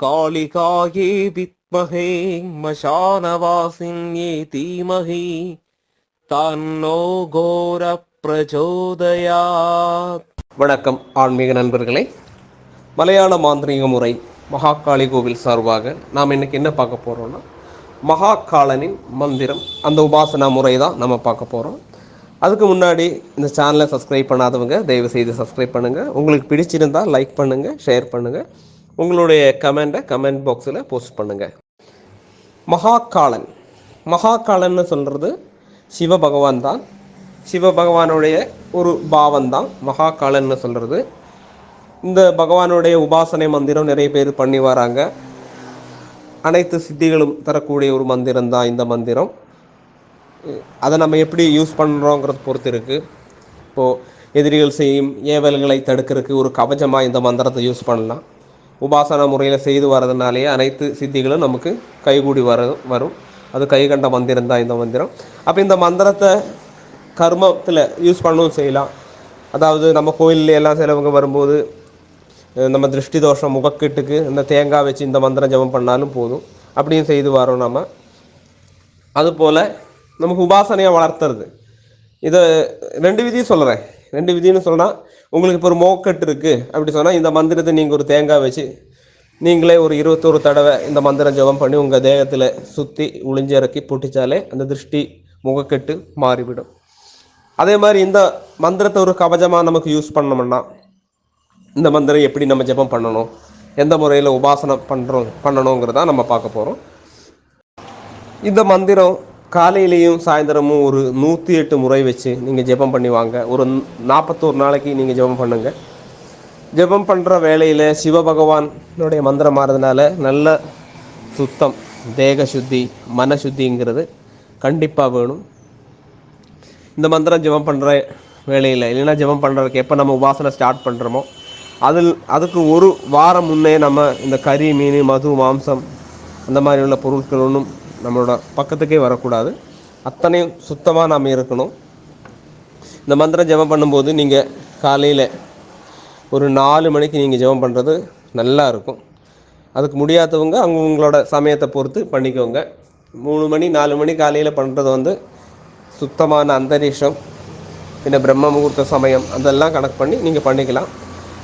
காளிகாயே வித்மஹே மசானவாசின்யே தீமஹி தன்னோ கோர பிரச்சோதயாத். வணக்கம் ஆன்மீக நண்பர்களே. மலையாள மாந்திரீக முறை மகாகாளி கோவில் சார்பாக நாம் இன்னைக்கு என்ன பார்க்க போகிறோம்னா, மகாகாலனின் மந்திரம், அந்த உபாசனா முறை தான் நம்ம பார்க்க போகிறோம். அதுக்கு முன்னாடி இந்த சேனலை சப்ஸ்கிரைப் பண்ணாதவங்க தயவு செய்து சப்ஸ்கிரைப் பண்ணுங்கள். உங்களுக்கு பிடிச்சிருந்தால் லைக் பண்ணுங்கள், ஷேர் பண்ணுங்கள். உங்களுடைய கமெண்ட்டை கமெண்ட் பாக்ஸில் போஸ்ட் பண்ணுங்கள். மகாகாலன்னு சொல்கிறது சிவபகவான் தான். சிவபகவானுடைய ஒரு பாவம் தான் மகாகாலன்னு சொல்கிறது. இந்த பகவானுடைய உபாசனை மந்திரம் நிறைய பேர் பண்ணி வராங்க. அனைத்து சித்திகளும் தரக்கூடிய ஒரு மந்திரம் தான் இந்த மந்திரம். அதை நம்ம எப்படி யூஸ் பண்ணுறோங்கிறத பொறுத்து இருக்குது. இப்போது எதிரிகள் செய்யும் ஏவல்களை தடுக்கிறதுக்கு ஒரு கவச்சமாக இந்த மந்திரத்தை யூஸ் பண்ணலாம். உபாசன முறையில் செய்து வரதுனாலேயே அனைத்து சித்திகளும் நமக்கு கைகூடி வரும். அது கைகண்ட மந்திரம் தான் இந்த மந்திரம். அப்போ இந்த மந்திரத்தை கர்மத்தில் யூஸ் பண்ணவும் செய்யலாம். அதாவது நம்ம கோயிலில் எல்லாம் சிலவங்க வரும்போது நம்ம திருஷ்டி தோஷம் முகக்கெட்டுக்கு இந்த தேங்காய் வச்சு இந்த மந்திரம் ஜபம் பண்ணாலும் போதும். அப்படியும் செய்து வரோம் நம்ம. அதுபோல் நமக்கு உபாசனையாக வளர்த்துறது. இதை ரெண்டு விதியும் சொல்கிறேன். ரெண்டு விதின்னு சொன்னால், உங்களுக்கு இப்போ ஒரு மோக்கட்டு இருக்குது அப்படி சொன்னால், இந்த மந்திரத்தை நீங்கள் ஒரு தேங்காய் வச்சு நீங்களே ஒரு 21 தடவை இந்த மந்திரம் ஜபம் பண்ணி உங்கள் தேகத்தில் சுற்றி உளிஞ்சிறக்கி புட்டிச்சாலே அந்த திருஷ்டி முகக்கெட்டு மாறிவிடும். அதே மாதிரி இந்த மந்திரத்தை ஒரு கவசமாக நமக்கு யூஸ் பண்ணோம்னா, இந்த மந்திரம் எப்படி நம்ம ஜபம் பண்ணணும், எந்த முறையில் உபாசனை பண்ணணுங்கிறத நம்ம பார்க்க போகிறோம். இந்த மந்திரம் காலையிலையும் சாயந்தரமும் ஒரு 108 முறை வச்சு நீங்கள் ஜெபம் பண்ணி வாங்க. ஒரு 41 நாளைக்கு நீங்கள் ஜெபம் பண்ணுங்கள். ஜெபம் பண்ணுற வேளையில் சிவபகவானுடைய மந்திரம் மாறதுனால நல்ல சுத்தம், தேக சுத்தி, மன சுத்திங்கிறது கண்டிப்பாக வேணும். இந்த மந்திரம் ஜெபம் பண்ணுற வேளையில், இல்லைன்னா ஜெபம் பண்ணுறதுக்கு எப்போ நம்ம உபாசனை ஸ்டார்ட் பண்ணுறோமோ அதுக்கு ஒரு வாரம் முன்னே நம்ம இந்த கறி, மீன், மது, மாம்சம் அந்த மாதிரி உள்ள பொருட்கள் ஒன்றும் நம்மளோட பக்கத்துக்கே வரக்கூடாது. அத்தனையும் சுத்தமாக நாம் இருக்கணும். இந்த மந்திரம் ஜெபம் பண்ணும்போது நீங்கள் காலையில் ஒரு 4 மணிக்கு நீங்கள் ஜெபம் பண்ணுறது நல்லா இருக்கும். அதுக்கு முடியாதவங்க அவங்களோட சமயத்தை பொறுத்து பண்ணிக்கோங்க. 3 மணி 4 மணி காலையில் பண்ணுறது சுத்தமான அந்தரீஷம், பின்ன பிரம்ம முகூர்த்த சமயம், அதெல்லாம் கணக்கு பண்ணி நீங்கள் பண்ணிக்கலாம்.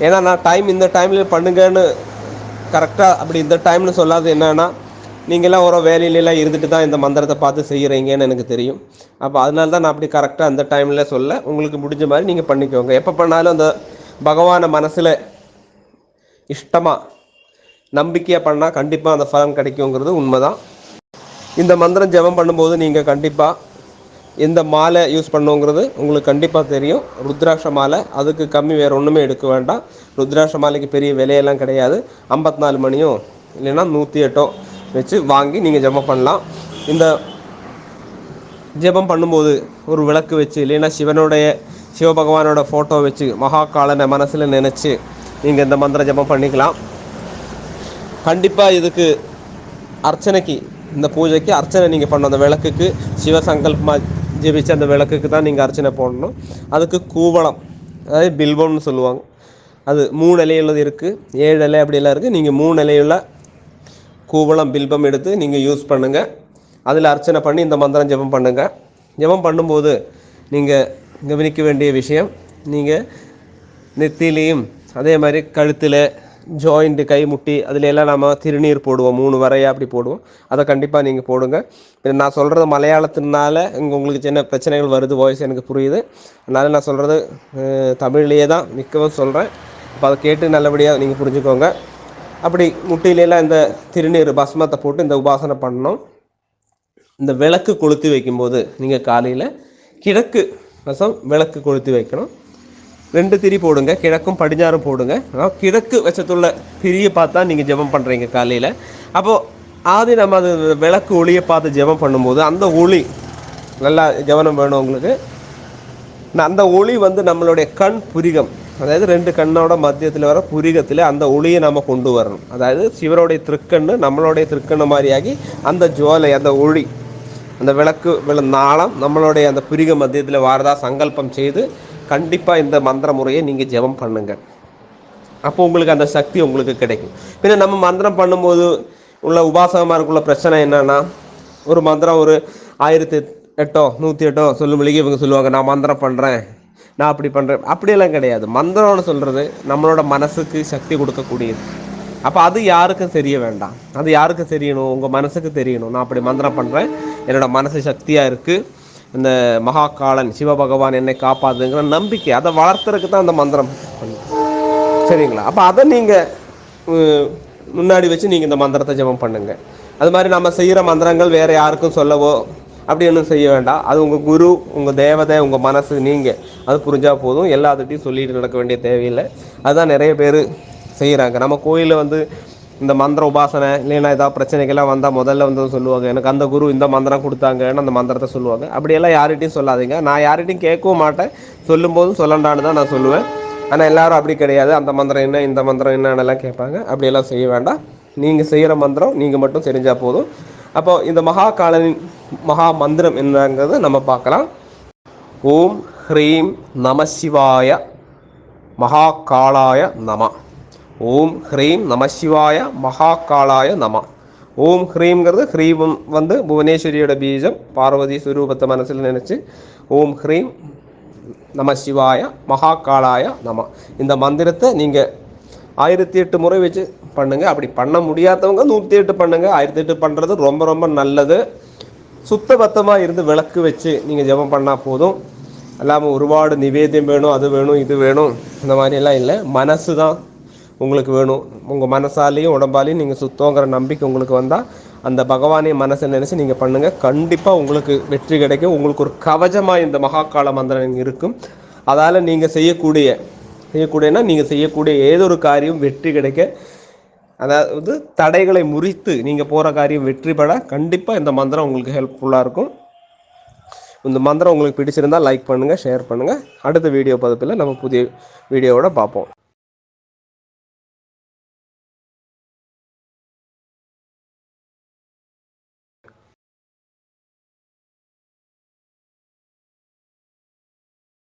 ஏன்னா நான் இந்த டைமில் பண்ணுங்கன்னு கரெக்டாக அப்படி இந்த டைம்னு சொல்லாது. என்னென்னா, நீங்களாம் ஒரு வேலையிலலாம் இருந்துட்டு தான் இந்த மந்திரத்தை பார்த்து செய்கிறீங்கன்னு எனக்கு தெரியும். அப்போ அதனால தான் நான் அப்படி கரெக்டாக அந்த டைமில் சொல்ல, உங்களுக்கு முடிஞ்ச மாதிரி நீங்கள் பண்ணிக்கோங்க. எப்போ பண்ணாலும் அந்த பகவானை மனசில் இஷ்டமாக நம்பிக்கையாக பண்ணால் கண்டிப்பாக அந்த பலன் கிடைக்குங்கிறது உண்மைதான். இந்த மந்திரம் ஜெபம் பண்ணும்போது நீங்கள் கண்டிப்பாக எந்த மாலை யூஸ் பண்ணுங்கிறது உங்களுக்கு கண்டிப்பாக தெரியும். ருத்ராட்ச மாலை, அதுக்கு கம்மி வேறு ஒன்றுமே எடுக்க வேண்டாம். ருத்ராட்ச மாலைக்கு பெரிய விலையெல்லாம் கிடையாது. 54 மணியோ இல்லைன்னா 108 வச்சு வாங்கி நீங்கள் ஜெபம் பண்ணலாம். இந்த ஜெபம் பண்ணும்போது ஒரு விளக்கு வச்சு, இல்லைன்னா சிவபகவானோட ஃபோட்டோ வச்சு மகாகாலனை மனசில் நினச்சி நீங்கள் இந்த மந்திர ஜெபம் பண்ணிக்கலாம். கண்டிப்பாக இதுக்கு அர்ச்சனைக்கு, இந்த பூஜைக்கு அர்ச்சனை நீங்கள் பண்ணணும். அந்த விளக்குக்கு சிவசங்கல்பமாக ஜெபிச்சு அந்த விளக்குக்கு தான் நீங்கள் அர்ச்சனை போடணும். அதுக்கு கூவளம், அதாவது பில்வம்னு சொல்லுவாங்க, அது 3 இலையுள்ளது இருக்குது, 7 இலை அப்படியெல்லாம் இருக்குது. நீங்கள் 3 இலையுள்ள கூவளம் பில்பம் எடுத்து நீங்கள் யூஸ் பண்ணுங்கள். அதில் அர்ச்சனை பண்ணி இந்த மந்திரம் ஜெபம் பண்ணுங்கள். ஜெபம் பண்ணும்போது நீங்கள் கவனிக்க வேண்டிய விஷயம், நீங்கள் நெத்திலையும் அதே மாதிரி கழுத்தில், ஜாயிண்ட்டு, கை முட்டி, அதில் எல்லாம் நம்ம திருநீர் போடுவோம். 3 வரையாக அப்படி போடுவோம். அதை கண்டிப்பாக நீங்கள் போடுங்க. நான் சொல்கிறது மலையாளத்தினால உங்களுக்கு சின்ன பிரச்சனைகள் வருது, வாய்ஸ் எனக்கு புரியுது. அதனால் நான் சொல்கிறது தமிழ்லேயே தான் மிக்கவும் சொல்கிறேன். அப்போ அதை கேட்டு நல்லபடியாக நீங்கள் புரிஞ்சுக்கோங்க. அப்படி முட்டியிலெல்லாம் இந்த திருநீர் பஸ்மத்தை போட்டு இந்த உபாசனை பண்ணணும். இந்த விளக்கு கொளுத்தி வைக்கும்போது நீங்கள் காலையில் கிழக்கு வசம் விளக்கு கொளுத்தி வைக்கணும். 2 திரி போடுங்க, கிழக்கும் படிஞ்சாரும் போடுங்க. கிழக்கு வச்சத்துள்ள திரியை பார்த்தா நீங்கள் ஜெபம் பண்ணுறீங்க காலையில். அப்போது நம்ம அது விளக்கு ஒளியை பார்த்து ஜெபம் பண்ணும்போது அந்த ஒளி நல்லா கவனம் வேணும் உங்களுக்கு. அந்த ஒளி நம்மளுடைய கண் புரிகம், அதாவது 2 கண்ணோட மத்தியத்தில் வர புரிகத்தில் அந்த ஒளியை நம்ம கொண்டு வரணும். அதாவது சிவருடைய திருக்கண்ணு நம்மளுடைய திருக்கண்ணு மாதிரியாகி அந்த ஜுவாலை, அந்த ஒளி, அந்த விளக்கு நாளம் நம்மளுடைய அந்த புரிக மத்தியத்தில் வாரதா சங்கல்பம் செய்து கண்டிப்பாக இந்த மந்திர முறையை நீங்கள் ஜெபம் பண்ணுங்கள். அப்போ உங்களுக்கு அந்த சக்தி உங்களுக்கு கிடைக்கும். பின்ன நம்ம மந்திரம் பண்ணும்போது உள்ள உபாசகமாருக்குள்ள பிரச்சனை என்னன்னா, ஒரு மந்திரம் ஒரு 1008 108 சொல்லும் பொழுது இவங்க சொல்லுவாங்க, நான் மந்திரம் பண்ணுறேன், நான் அப்படி பண்ணுறேன். அப்படியெல்லாம் கிடையாது. மந்திரம்னு சொல்கிறது நம்மளோட மனசுக்கு சக்தி கொடுக்கக்கூடியது. அப்போ அது யாருக்கும் தெரிய வேண்டாம். அது யாருக்கு தெரியணும்? உங்கள் மனசுக்கு தெரியணும். நான் அப்படி மந்திரம் பண்ணுறேன், என்னோட மனசு சக்தியாக இருக்குது, இந்த மகாகாலன் சிவபகவான் என்னை காப்பாதுங்கிற நம்பிக்கை, அதை வளர்த்துறதுக்கு தான் அந்த மந்திரம் பண்ணு. சரிங்களா? அப்போ அதை நீங்கள் முன்னாடி வச்சு நீங்கள் இந்த மந்திரத்தை ஜெபம் பண்ணுங்கள். அது மாதிரி நம்ம செய்கிற மந்திரங்கள் வேறு யாருக்கும் சொல்லவோ அப்படி ஒன்றும் செய்ய வேண்டாம். அது உங்கள் குரு, உங்கள் தேவதை, உங்கள் மனசு, நீங்கள் அது புரிஞ்சால் போதும். எல்லாத்துட்டையும் சொல்லிட்டு நடக்க வேண்டிய தேவையில்லை. அதுதான் நிறைய பேர் செய்கிறாங்க. நம்ம கோயிலில் வந்து இந்த மந்திர உபாசனை இல்லைன்னா ஏதாவது பிரச்சனைகள்லாம் வந்தால் முதல்ல வந்து சொல்லுவாங்க, எனக்கு அந்த குரு இந்த மந்திரம் கொடுத்தாங்கன்னு அந்த மந்திரத்தை சொல்லுவாங்க. அப்படியெல்லாம் யார்கிட்டையும் சொல்லாதீங்க. நான் யார்கிட்டையும் கேட்கவும் மாட்டேன், சொல்லும்போதும் சொல்லண்டான்னு தான் நான் சொல்லுவேன். ஆனால் எல்லாரும் அப்படி கிடையாது, அந்த மந்திரம் என்ன இந்த மந்திரம் என்னன்னெல்லாம் கேட்பாங்க. அப்படியெல்லாம் செய்ய வேண்டாம். நீங்கள் செய்கிற மந்திரம் நீங்கள் மட்டும் தெரிஞ்சால் போதும். அப்போ இந்த மகாகாலனின் மகா மந்திரம் என்னங்கிறத நம்ம பார்க்கலாம். ஓம் ஹ்ரீம் நம சிவாய மகாகாலாய நம. ஓம் ஹ்ரீம் நம சிவாய மகாகாலாய நம. ஓம் ஹ்ரீம்ங்கிறது, ஹ்ரீம் வந்து புவனேஸ்வரியோட பீஜம், பார்வதி சுரூபத்தை மனசில் நினச்சி ஓம் ஹ்ரீம் நம சிவாய மகாகாலாய நம. இந்த மந்திரத்தை நீங்கள் 1008 முறை வச்சு பண்ணுங்கள். அப்படி பண்ண முடியாதவங்க 108 பண்ணுங்கள். 1008 பண்ணுறது ரொம்ப ரொம்ப நல்லது. சுத்தபத்தமாக இருந்து விளக்கு வச்சு நீங்கள் ஜெபம் பண்ணால் போதும். இல்லாமல் ஒருபாடு நிவேத்தியம் வேணும், அது வேணும், இது வேணும், இந்த மாதிரியெல்லாம் இல்லை. மனசு தான் உங்களுக்கு வேணும். உங்கள் மனசாலேயும் உடம்பாலேயும் நீங்கள் சுத்தங்கிற நம்பிக்கை உங்களுக்கு வந்தால் அந்த பகவானையும் மனசை நினச்சி நீங்கள் பண்ணுங்கள். கண்டிப்பாக உங்களுக்கு வெற்றி கிடைக்கும். உங்களுக்கு ஒரு கவசமாக இந்த மகாகால மந்திரம் இருக்கும். அதால் நீங்கள் செய்யக்கூடியனா நீங்கள் செய்யக்கூடிய ஏதோ ஒரு காரியம் வெற்றி கிடைக்க, அதாவது தடைகளை முறித்து நீங்கள் போகிற காரியம் வெற்றி பெற கண்டிப்பாக இந்த மந்திரம் உங்களுக்கு ஹெல்ப்ஃபுல்லாக இருக்கும். இந்த மந்திரம் உங்களுக்கு பிடிச்சிருந்தால் லைக் பண்ணுங்கள், ஷேர் பண்ணுங்கள். அடுத்த வீடியோ பதிப்பில் நம்ம புதிய வீடியோவோட பார்ப்போம்.